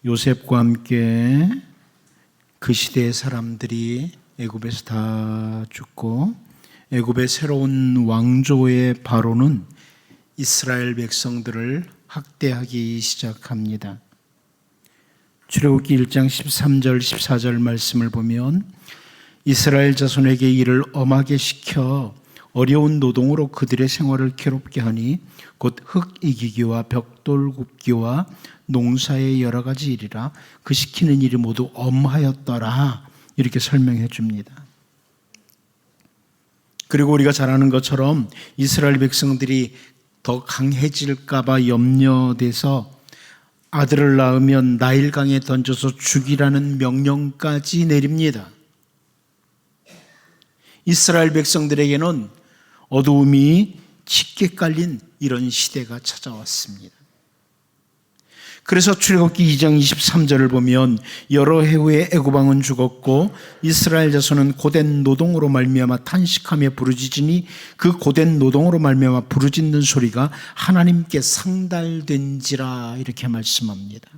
요셉과 함께 그 시대의 사람들이 애굽에서 다 죽고 애굽의 새로운 왕조의 바로는 이스라엘 백성들을 학대하기 시작합니다. 출애굽기 1장 13절 14절 말씀을 보면 이스라엘 자손에게 이를 엄하게 시켜 어려운 노동으로 그들의 생활을 괴롭게 하니 곧 흙 이기기와 벽돌 굽기와 농사의 여러 가지 일이라 그 시키는 일이 모두 엄하였더라, 이렇게 설명해 줍니다. 그리고 우리가 잘 아는 것처럼 이스라엘 백성들이 더 강해질까 봐 염려돼서 아들을 낳으면 나일강에 던져서 죽이라는 명령까지 내립니다. 이스라엘 백성들에게는 어두움이 짙게 깔린 이런 시대가 찾아왔습니다. 그래서 출애굽기 2장 23절을 보면 여러 해 후에 애굽 왕은 죽었고 이스라엘 자손은 고된 노동으로 말미암아 탄식하며 부르짖으니 그 고된 노동으로 말미암아 부르짖는 소리가 하나님께 상달된지라, 이렇게 말씀합니다.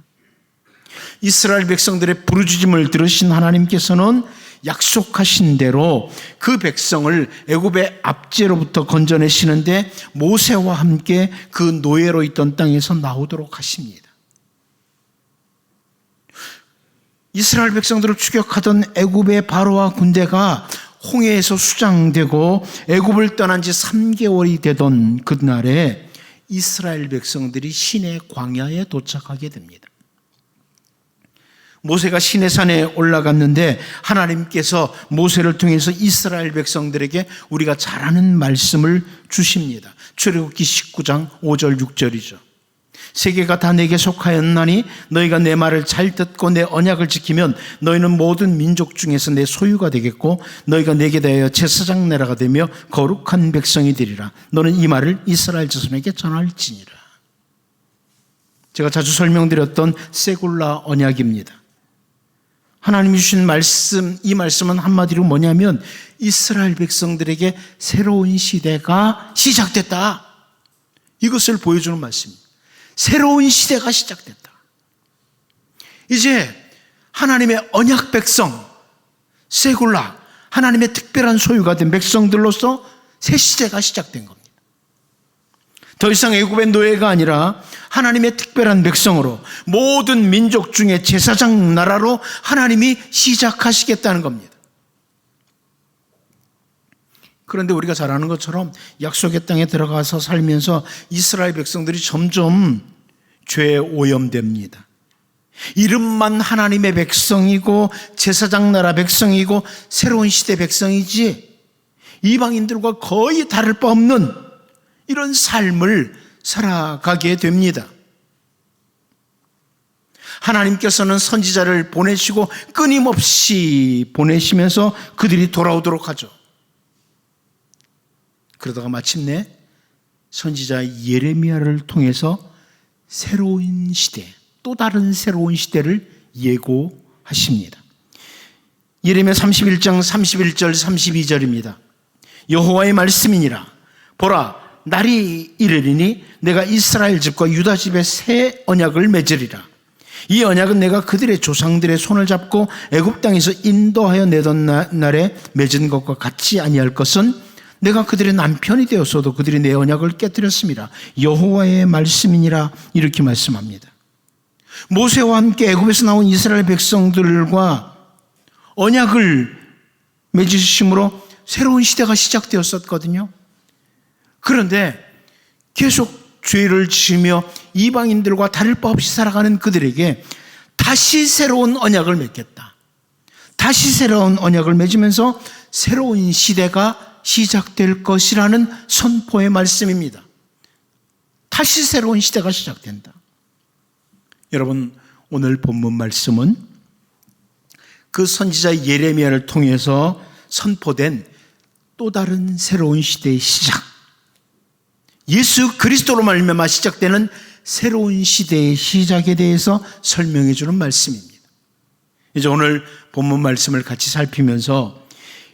이스라엘 백성들의 부르짖음을 들으신 하나님께서는 약속하신 대로 그 백성을 애굽의 압제로부터 건져내시는데 모세와 함께 그 노예로 있던 땅에서 나오도록 하십니다. 이스라엘 백성들을 추격하던 애굽의 바로와 군대가 홍해에서 수장되고 애굽을 떠난 지 3개월이 되던 그날에 이스라엘 백성들이 시내 광야에 도착하게 됩니다. 모세가 시내산에 올라갔는데 하나님께서 모세를 통해서 이스라엘 백성들에게 우리가 잘 아는 말씀을 주십니다. 출애굽기 19장 5절 6절이죠. 세계가 다 내게 속하였나니 너희가 내 말을 잘 듣고 내 언약을 지키면 너희는 모든 민족 중에서 내 소유가 되겠고 너희가 내게 대하여 제사장 나라가 되며 거룩한 백성이 되리라. 너는 이 말을 이스라엘 자손에게 전할지니라. 제가 자주 설명드렸던 세굴라 언약입니다. 하나님이 주신 말씀, 이 말씀은 한마디로 뭐냐면 이스라엘 백성들에게 새로운 시대가 시작됐다, 이것을 보여주는 말씀입니다. 새로운 시대가 시작됐다. 이제 하나님의 언약 백성, 세굴라, 하나님의 특별한 소유가 된 백성들로서 새 시대가 시작된 겁니다. 더 이상 애굽의 노예가 아니라 하나님의 특별한 백성으로 모든 민족 중에 제사장 나라로 하나님이 시작하시겠다는 겁니다. 그런데 우리가 잘 아는 것처럼 약속의 땅에 들어가서 살면서 이스라엘 백성들이 점점 죄에 오염됩니다. 이름만 하나님의 백성이고 제사장 나라 백성이고 새로운 시대 백성이지 이방인들과 거의 다를 바 없는 이런 삶을 살아가게 됩니다. 하나님께서는 선지자를 보내시고 끊임없이 보내시면서 그들이 돌아오도록 하죠. 그러다가 마침내 선지자 예레미야를 통해서 새로운 시대, 또 다른 새로운 시대를 예고하십니다. 예레미야 31장 31절 32절입니다. 여호와의 말씀이니라. 보라, 날이 이르리니 내가 이스라엘 집과 유다 집에 새 언약을 맺으리라. 이 언약은 내가 그들의 조상들의 손을 잡고 애굽 땅에서 인도하여 내던 날에 맺은 것과 같이 아니할 것은 내가 그들의 남편이 되었어도 그들이 내 언약을 깨뜨렸습니다. 여호와의 말씀이니라, 이렇게 말씀합니다. 모세와 함께 애굽에서 나온 이스라엘 백성들과 언약을 맺으심으로 새로운 시대가 시작되었었거든요. 그런데 계속 죄를 지으며 이방인들과 다를 바 없이 살아가는 그들에게 다시 새로운 언약을 맺겠다, 다시 새로운 언약을 맺으면서 새로운 시대가 시작될 것이라는 선포의 말씀입니다. 다시 새로운 시대가 시작된다. 여러분, 오늘 본문 말씀은 그 선지자 예레미야를 통해서 선포된 또 다른 새로운 시대의 시작, 예수 그리스도로 말미암아 시작되는 새로운 시대의 시작에 대해서 설명해 주는 말씀입니다. 이제 오늘 본문 말씀을 같이 살피면서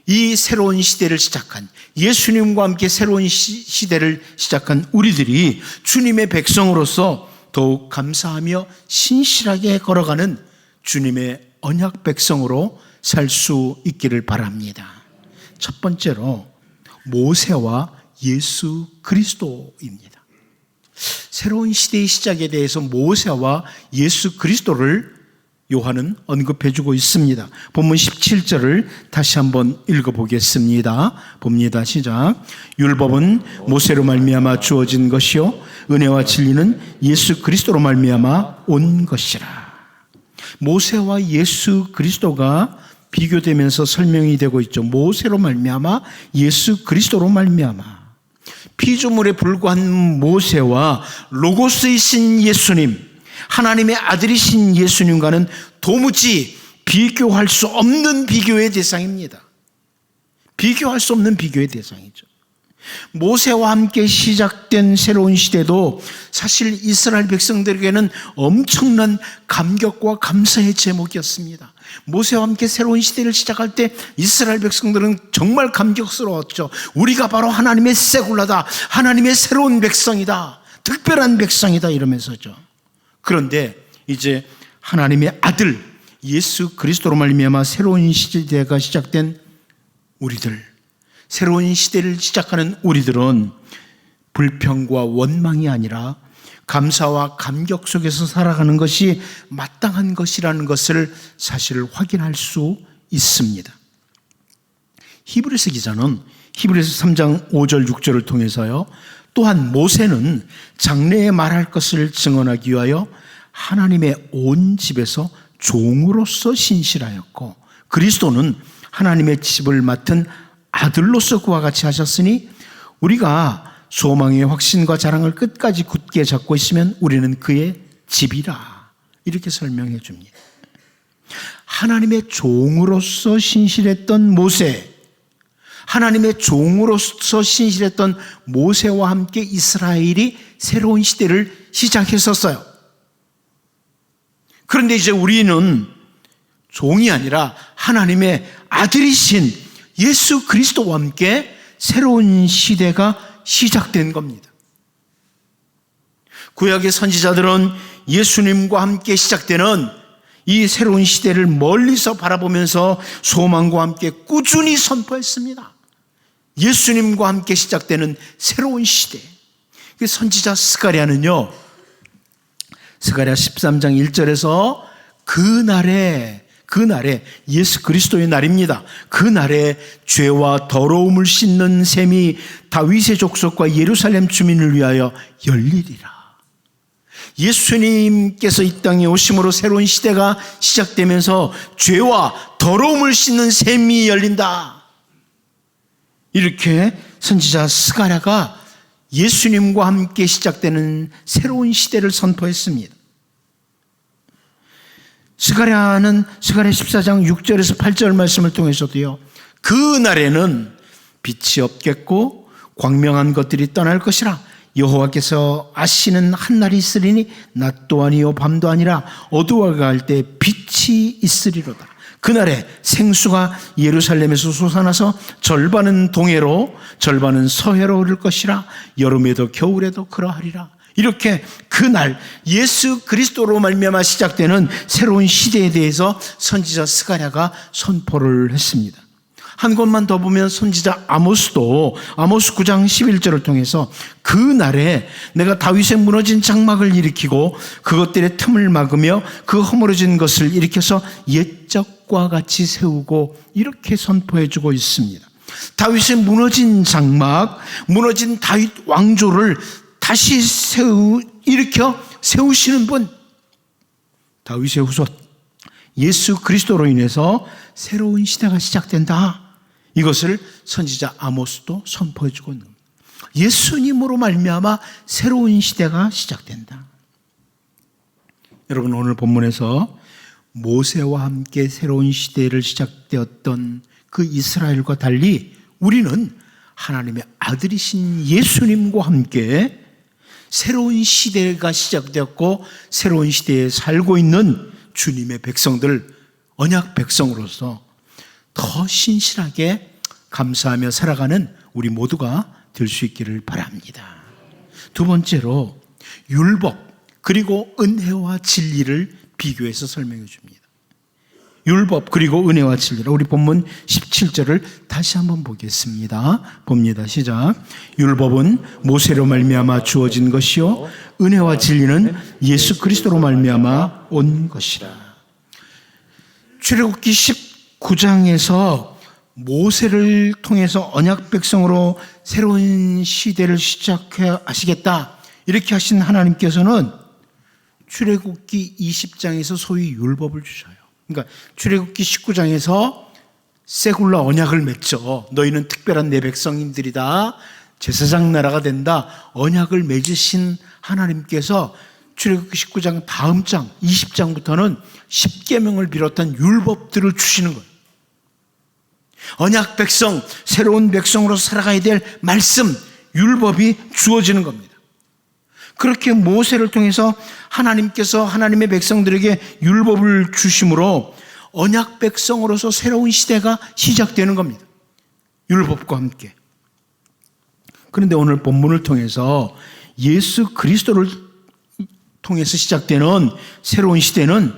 이 새로운 시대를 시작한, 예수님과 함께 새로운 시대를 시작한 우리들이 주님의 백성으로서 더욱 감사하며 신실하게 걸어가는 주님의 언약 백성으로 살 수 있기를 바랍니다. 첫 번째로 모세와 예수 그리스도입니다. 새로운 시대의 시작에 대해서 모세와 예수 그리스도를 요한은 언급해주고 있습니다. 본문 17절을 다시 한번 읽어보겠습니다. 봅니다. 시작. 율법은 모세로 말미암아 주어진 것이요 은혜와 진리는 예수 그리스도로 말미암아 온 것이라. 모세와 예수 그리스도가 비교되면서 설명이 되고 있죠. 모세로 말미암아 예수 그리스도로 말미암아. 피조물에 불과한 모세와 로고스이신 예수님, 하나님의 아들이신 예수님과는 도무지 비교할 수 없는 비교의 대상입니다. 비교할 수 없는 비교의 대상이죠. 모세와 함께 시작된 새로운 시대도 사실 이스라엘 백성들에게는 엄청난 감격과 감사의 제목이었습니다. 모세와 함께 새로운 시대를 시작할 때 이스라엘 백성들은 정말 감격스러웠죠. 우리가 바로 하나님의 세굴라다, 하나님의 새로운 백성이다, 특별한 백성이다 이러면서죠. 그런데 이제 하나님의 아들 예수 그리스도로 말미암아 새로운 시대가 시작된 우리들, 새로운 시대를 시작하는 우리들은 불평과 원망이 아니라 감사와 감격 속에서 살아가는 것이 마땅한 것이라는 것을 사실 확인할 수 있습니다. 히브리서 기자는 히브리서 3장 5절 6절을 통해서요, 또한 모세는 장래에 말할 것을 증언하기 위하여 하나님의 온 집에서 종으로서 신실하였고 그리스도는 하나님의 집을 맡은 아들로서 그와 같이 하셨으니 우리가 소망의 확신과 자랑을 끝까지 굳게 잡고 있으면 우리는 그의 집이라. 이렇게 설명해 줍니다. 하나님의 종으로서 신실했던 모세, 하나님의 종으로서 신실했던 모세와 함께 이스라엘이 새로운 시대를 시작했었어요. 그런데 이제 우리는 종이 아니라 하나님의 아들이신 예수 그리스도와 함께 새로운 시대가 시작된 겁니다. 구약의 선지자들은 예수님과 함께 시작되는 이 새로운 시대를 멀리서 바라보면서 소망과 함께 꾸준히 선포했습니다. 예수님과 함께 시작되는 새로운 시대. 선지자 스가랴는요, 스가랴 13장 1절에서 그날에 예수 그리스도의 날입니다. 그날에 죄와 더러움을 씻는 셈이 다윗의 족속과 예루살렘 주민을 위하여 열리리라. 예수님께서 이 땅에 오심으로 새로운 시대가 시작되면서 죄와 더러움을 씻는 셈이 열린다. 이렇게 선지자 스가랴가 예수님과 함께 시작되는 새로운 시대를 선포했습니다. 스가랴는 스가랴 14장 6절에서 8절 말씀을 통해서도요, 그 날에는 빛이 없겠고 광명한 것들이 떠날 것이라. 여호와께서 아시는 한 날이 있으리니 낮도 아니요 밤도 아니라 어두워갈 때 빛이 있으리로다. 그날에 생수가 예루살렘에서 솟아나서 절반은 동해로 절반은 서해로 흐를 것이라. 여름에도 겨울에도 그러하리라. 이렇게 그날 예수 그리스도로 말미암아 시작되는 새로운 시대에 대해서 선지자 스가랴가 선포를 했습니다. 한 곳만 더 보면 선지자 아모스도 아모스 9장 11절을 통해서 그날에 내가 다윗의 무너진 장막을 일으키고 그것들의 틈을 막으며 그 허물어진 것을 일으켜서 옛적과 같이 세우고 이렇게 선포해주고 있습니다. 다윗의 무너진 장막, 무너진 다윗 왕조를 다시 일으켜 세우시는 분, 다윗의 후손 예수 그리스도로 인해서 새로운 시대가 시작된다. 이것을 선지자 아모스도 선포해주고 있는 겁니다. 예수님으로 말미암아 새로운 시대가 시작된다. 여러분, 오늘 본문에서 모세와 함께 새로운 시대를 시작되었던 그 이스라엘과 달리 우리는 하나님의 아들이신 예수님과 함께 새로운 시대가 시작되었고 새로운 시대에 살고 있는 주님의 백성들, 언약 백성으로서 더 신실하게 감사하며 살아가는 우리 모두가 될 수 있기를 바랍니다. 두 번째로 율법, 그리고 은혜와 진리를 비교해서 설명해 줍니다. 율법 그리고 은혜와 진리라. 우리 본문 17절을 다시 한번 보겠습니다. 봅니다. 시작. 율법은 모세로 말미암아 주어진 것이요 은혜와 진리는 예수 그리스도로 말미암아 온 것이라. 출애굽기 19장에서 모세를 통해서 언약 백성으로 새로운 시대를 시작하시겠다 이렇게 하신 하나님께서는 출애굽기 20장에서 소위 율법을 주셔요. 그러니까 출애굽기 19장에서 세굴라 언약을 맺죠. 너희는 특별한 내 백성님들이다. 제사장 나라가 된다. 언약을 맺으신 하나님께서 출애굽기 19장 다음 장 20장부터는 십계명을 비롯한 율법들을 주시는 거예요. 언약 백성, 새로운 백성으로 살아가야 될 말씀, 율법이 주어지는 겁니다. 그렇게 모세를 통해서 하나님께서 하나님의 백성들에게 율법을 주심으로 언약 백성으로서 새로운 시대가 시작되는 겁니다. 율법과 함께. 그런데 오늘 본문을 통해서 예수 그리스도를 통해서 시작되는 새로운 시대는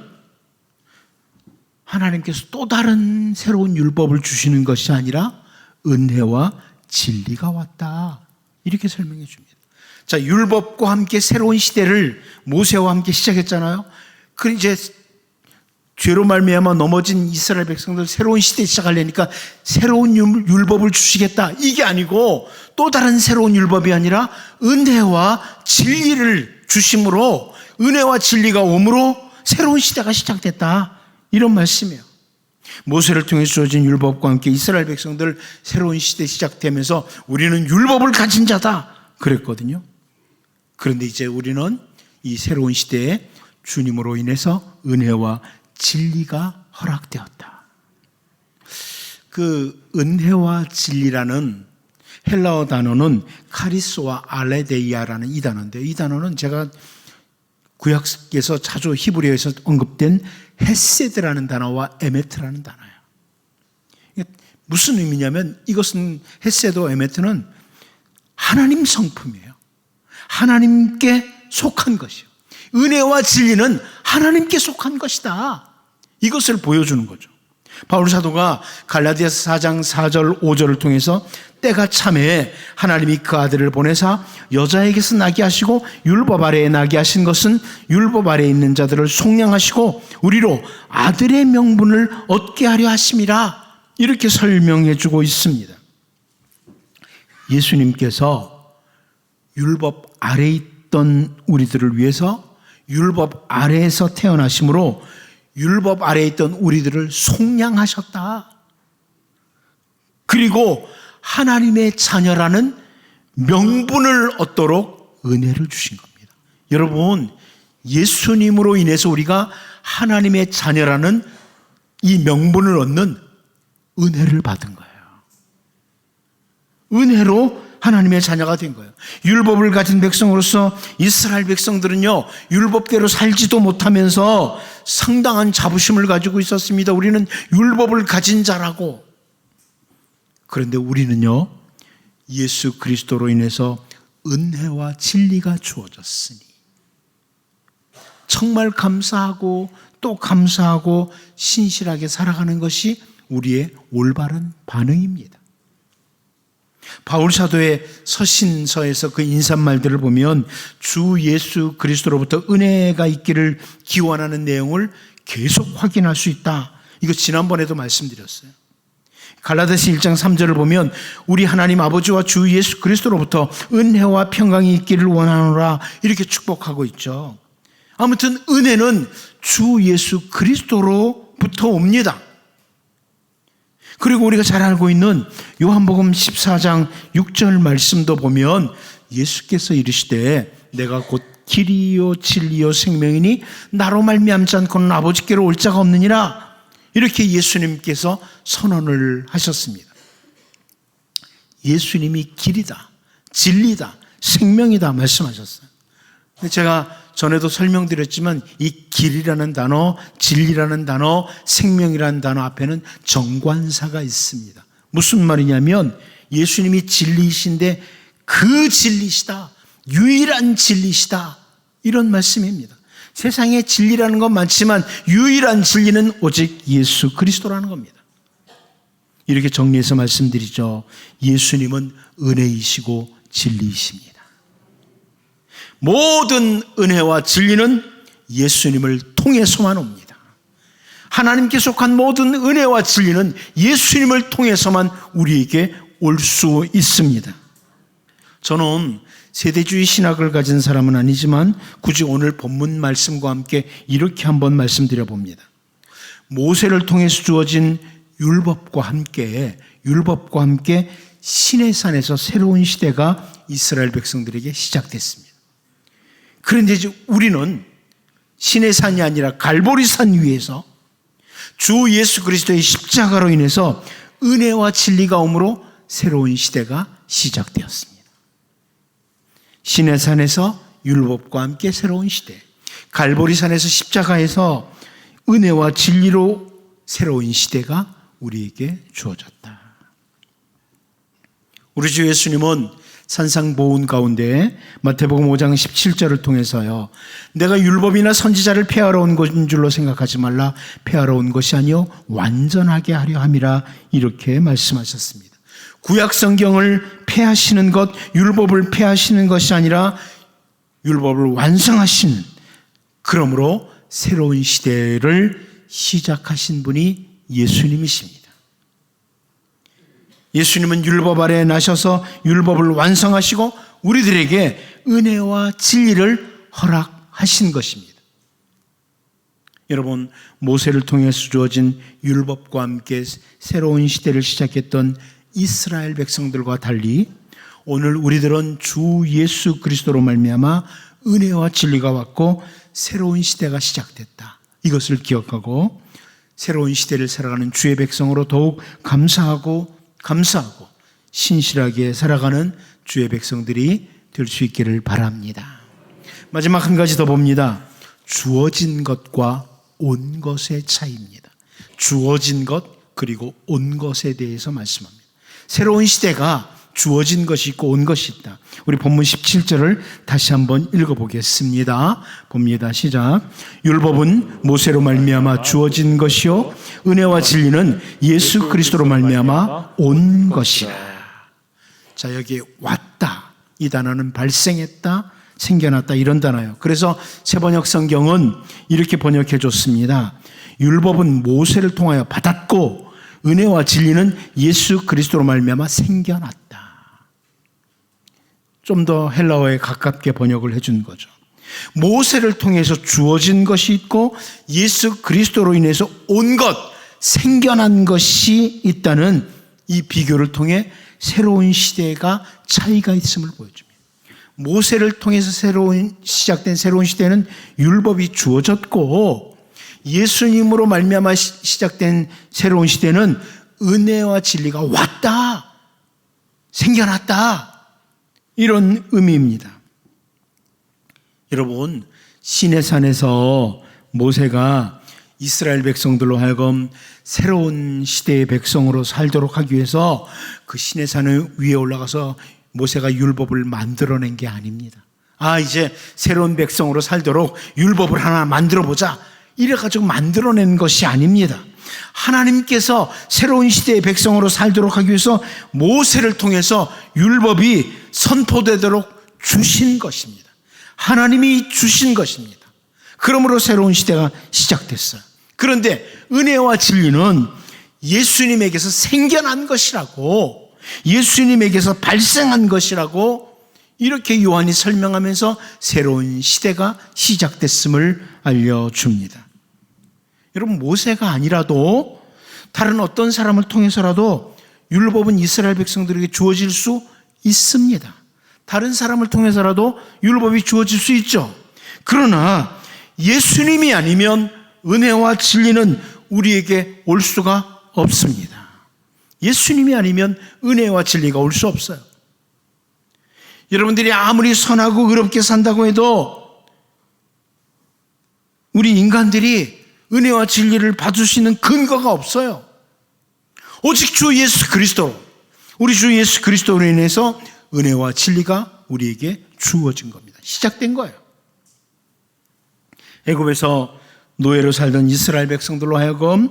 하나님께서 또 다른 새로운 율법을 주시는 것이 아니라 은혜와 진리가 왔다. 이렇게 설명해 줍니다. 자, 율법과 함께 새로운 시대를 모세와 함께 시작했잖아요. 그 이제 죄로 말미암아 넘어진 이스라엘 백성들 새로운 시대 시작하려니까 새로운 율법을 주시겠다. 이게 아니고 또 다른 새로운 율법이 아니라 은혜와 진리를 주심으로 은혜와 진리가 옴으로 새로운 시대가 시작됐다. 이런 말씀이에요. 모세를 통해 주어진 율법과 함께 이스라엘 백성들 새로운 시대 시작되면서 우리는 율법을 가진 자다. 그랬거든요. 그런데 이제 우리는 이 새로운 시대에 주님으로 인해서 은혜와 진리가 허락되었다. 그 은혜와 진리라는 헬라어 단어는 카리스와 알레데이아라는 이 단어인데요. 이 단어는 제가 구약에서 자주 히브리어에서 언급된 헤세드라는 단어와 에메트라는 단어예요. 무슨 의미냐면 이것은 헤세드와 에메트는 하나님 성품이에요. 하나님께 속한 것이요. 은혜와 진리는 하나님께 속한 것이다. 이것을 보여주는 거죠. 바울 사도가 갈라디아서 4장 4절 5절을 통해서 때가 참에 하나님이 그 아들을 보내사 여자에게서 나게 하시고 율법 아래에 나게 하신 것은 율법 아래에 있는 자들을 속량하시고 우리로 아들의 명분을 얻게 하려 하심이라. 이렇게 설명해 주고 있습니다. 예수님께서 율법 아래에 있던 우리들을 위해서 율법 아래에서 태어나심으로 율법 아래에 있던 우리들을 속량하셨다. 그리고 하나님의 자녀라는 명분을 얻도록 은혜를 주신 겁니다. 여러분, 예수님으로 인해서 우리가 하나님의 자녀라는 이 명분을 얻는 은혜를 받은 거예요. 은혜로 하나님의 자녀가 된 거예요. 율법을 가진 백성으로서 이스라엘 백성들은요, 율법대로 살지도 못하면서 상당한 자부심을 가지고 있었습니다. 우리는 율법을 가진 자라고. 그런데 우리는요, 예수 그리스도로 인해서 은혜와 진리가 주어졌으니 정말 감사하고 또 감사하고 신실하게 살아가는 것이 우리의 올바른 반응입니다. 바울 사도의 서신서에서 그 인사말들을 보면 주 예수 그리스도로부터 은혜가 있기를 기원하는 내용을 계속 확인할 수 있다. 이거 지난번에도 말씀드렸어요. 갈라디아서 1장 3절을 보면 우리 하나님 아버지와 주 예수 그리스도로부터 은혜와 평강이 있기를 원하노라 이렇게 축복하고 있죠. 아무튼 은혜는 주 예수 그리스도로부터 옵니다. 그리고 우리가 잘 알고 있는 요한복음 14장 6절 말씀도 보면 예수께서 이르시되 내가 곧 길이요 진리요 생명이니 나로 말미암지 않고는 아버지께로 올 자가 없느니라. 이렇게 예수님께서 선언을 하셨습니다. 예수님이 길이다, 진리다, 생명이다 말씀하셨어요. 제가 전에도 설명드렸지만 이 길이라는 단어, 진리라는 단어, 생명이라는 단어 앞에는 정관사가 있습니다. 무슨 말이냐면 예수님이 진리이신데 그 진리시다, 유일한 진리시다 이런 말씀입니다. 세상에 진리라는 건 많지만 유일한 진리는 오직 예수 그리스도라는 겁니다. 이렇게 정리해서 말씀드리죠. 예수님은 은혜이시고 진리이십니다. 모든 은혜와 진리는 예수님을 통해서만 옵니다. 하나님께 속한 모든 은혜와 진리는 예수님을 통해서만 우리에게 올 수 있습니다. 저는 세대주의 신학을 가진 사람은 아니지만 굳이 오늘 본문 말씀과 함께 이렇게 한번 말씀드려 봅니다. 모세를 통해서 주어진 율법과 함께 시내산에서 새로운 시대가 이스라엘 백성들에게 시작됐습니다. 그런데 이제 우리는 시내산이 아니라 갈보리산 위에서 주 예수 그리스도의 십자가로 인해서 은혜와 진리가 오므로 새로운 시대가 시작되었습니다. 시내산에서 율법과 함께 새로운 시대, 갈보리산에서 십자가에서 은혜와 진리로 새로운 시대가 우리에게 주어졌다. 우리 주 예수님은 산상보훈 가운데 마태복음 5장 17절을 통해서요, 내가 율법이나 선지자를 폐하러 온 것인 줄로 생각하지 말라. 폐하러 온 것이 아니요 완전하게 하려 함이라, 이렇게 말씀하셨습니다. 구약 성경을 폐하시는 것, 율법을 폐하시는 것이 아니라 율법을 완성하시는, 그러므로 새로운 시대를 시작하신 분이 예수님이십니다. 예수님은 율법 아래에 나셔서 율법을 완성하시고 우리들에게 은혜와 진리를 허락하신 것입니다. 여러분, 모세를 통해서 주어진 율법과 함께 새로운 시대를 시작했던 이스라엘 백성들과 달리 오늘 우리들은 주 예수 그리스도로 말미암아 은혜와 진리가 왔고 새로운 시대가 시작됐다. 이것을 기억하고 새로운 시대를 살아가는 주의 백성으로 더욱 감사하고 신실하게 살아가는 주의 백성들이 될 수 있기를 바랍니다. 마지막 한 가지 더 봅니다. 주어진 것과 온 것의 차이입니다. 주어진 것 그리고 온 것에 대해서 말씀합니다. 새로운 시대가 주어진 것이 있고 온 것이 있다. 우리 본문 17절을 다시 한번 읽어보겠습니다. 봅니다. 시작. 율법은 모세로 말미암아 주어진 것이요 은혜와 진리는 예수 그리스도로 말미암아 온 것이라. 자, 여기 왔다, 이 단어는 발생했다, 생겨났다, 이런 단어예요. 그래서 새번역 성경은 이렇게 번역해 줬습니다. 율법은 모세를 통하여 받았고 은혜와 진리는 예수 그리스도로 말미암아 생겨났다. 좀 더 헬라어에 가깝게 번역을 해준 거죠. 모세를 통해서 주어진 것이 있고 예수 그리스도로 인해서 온 것, 생겨난 것이 있다는 이 비교를 통해 새로운 시대가 차이가 있음을 보여줍니다. 모세를 통해서 시작된 새로운 시대는 율법이 주어졌고 예수님으로 말미암아 시작된 새로운 시대는 은혜와 진리가 왔다, 생겨났다, 이런 의미입니다. 여러분, 시내산에서 모세가 이스라엘 백성들로 하여금 새로운 시대의 백성으로 살도록 하기 위해서 그 시내산 위에 올라가서 모세가 율법을 만들어낸 게 아닙니다. 이제 새로운 백성으로 살도록 율법을 하나 만들어보자, 이래가지고 만들어낸 것이 아닙니다. 하나님께서 새로운 시대의 백성으로 살도록 하기 위해서 모세를 통해서 율법이 선포되도록 주신 것입니다. 하나님이 주신 것입니다. 그러므로 새로운 시대가 시작됐어요. 그런데 은혜와 진리는 예수님에게서 생겨난 것이라고, 예수님에게서 발생한 것이라고 이렇게 요한이 설명하면서 새로운 시대가 시작됐음을 알려줍니다. 여러분, 모세가 아니라도 다른 어떤 사람을 통해서라도 율법은 이스라엘 백성들에게 주어질 수 있습니다. 다른 사람을 통해서라도 율법이 주어질 수 있죠. 그러나 예수님이 아니면 은혜와 진리는 우리에게 올 수가 없습니다. 예수님이 아니면 은혜와 진리가 올 수 없어요. 여러분들이 아무리 선하고 의롭게 산다고 해도 우리 인간들이 은혜와 진리를 받을 수 있는 근거가 없어요. 오직 주 예수 그리스도, 우리 주 예수 그리스도로 인해서 은혜와 진리가 우리에게 주어진 겁니다. 시작된 거예요. 애굽에서 노예로 살던 이스라엘 백성들로 하여금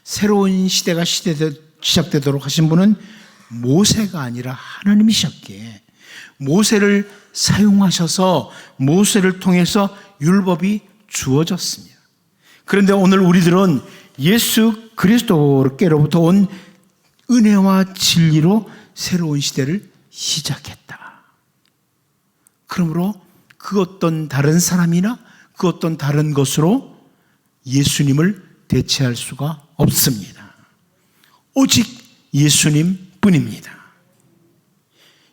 새로운 시대가 시작되도록 하신 분은 모세가 아니라 하나님이셨기에 모세를 사용하셔서 모세를 통해서 율법이 주어졌습니다. 그런데 오늘 우리들은 예수 그리스도께로부터 온 은혜와 진리로 새로운 시대를 시작했다. 그러므로 그 어떤 다른 사람이나 그 어떤 다른 것으로 예수님을 대체할 수가 없습니다. 오직 예수님 뿐입니다.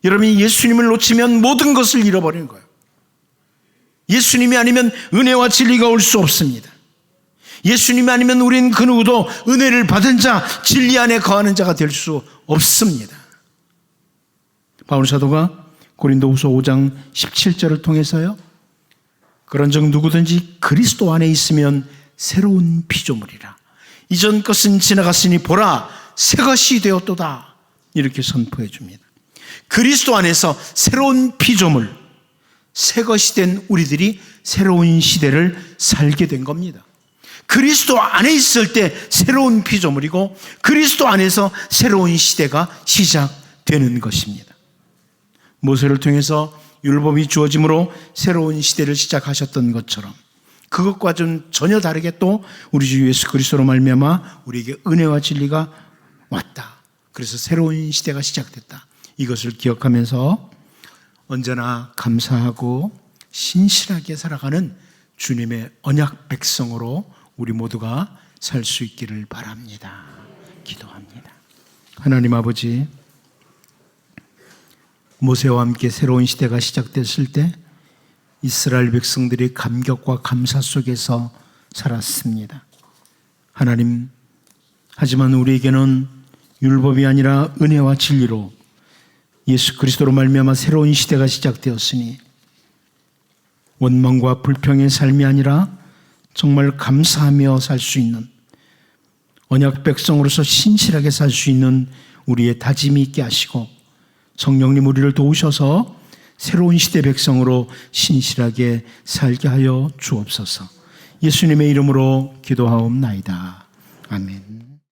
여러분이 예수님을 놓치면 모든 것을 잃어버리는 거예요. 예수님이 아니면 은혜와 진리가 올 수 없습니다. 예수님이 아니면 우리는 그 누구도 은혜를 받은 자, 진리 안에 거하는 자가 될 수 없습니다. 바울 사도가 고린도후서 5장 17절을 통해서요, 그런즉 누구든지 그리스도 안에 있으면 새로운 피조물이라. 이전 것은 지나갔으니 보라 새 것이 되었도다. 이렇게 선포해 줍니다. 그리스도 안에서 새로운 피조물, 새 것이 된 우리들이 새로운 시대를 살게 된 겁니다. 그리스도 안에 있을 때 새로운 피조물이고 그리스도 안에서 새로운 시대가 시작되는 것입니다. 모세를 통해서 율법이 주어짐으로 새로운 시대를 시작하셨던 것처럼 그것과 좀 전혀 다르게 또 우리 주 예수 그리스도로 말미암아 우리에게 은혜와 진리가 왔다. 그래서 새로운 시대가 시작됐다. 이것을 기억하면서 언제나 감사하고 신실하게 살아가는 주님의 언약 백성으로 우리 모두가 살 수 있기를 바랍니다. 기도합니다. 하나님 아버지, 모세와 함께 새로운 시대가 시작됐을 때 이스라엘 백성들이 감격과 감사 속에서 살았습니다. 하나님, 하지만 우리에게는 율법이 아니라 은혜와 진리로 예수 그리스도로 말미암아 새로운 시대가 시작되었으니 원망과 불평의 삶이 아니라 정말 감사하며 살 수 있는 언약 백성으로서 신실하게 살 수 있는 우리의 다짐이 있게 하시고 성령님 우리를 도우셔서 새로운 시대 백성으로 신실하게 살게 하여 주옵소서. 예수님의 이름으로 기도하옵나이다. 아멘.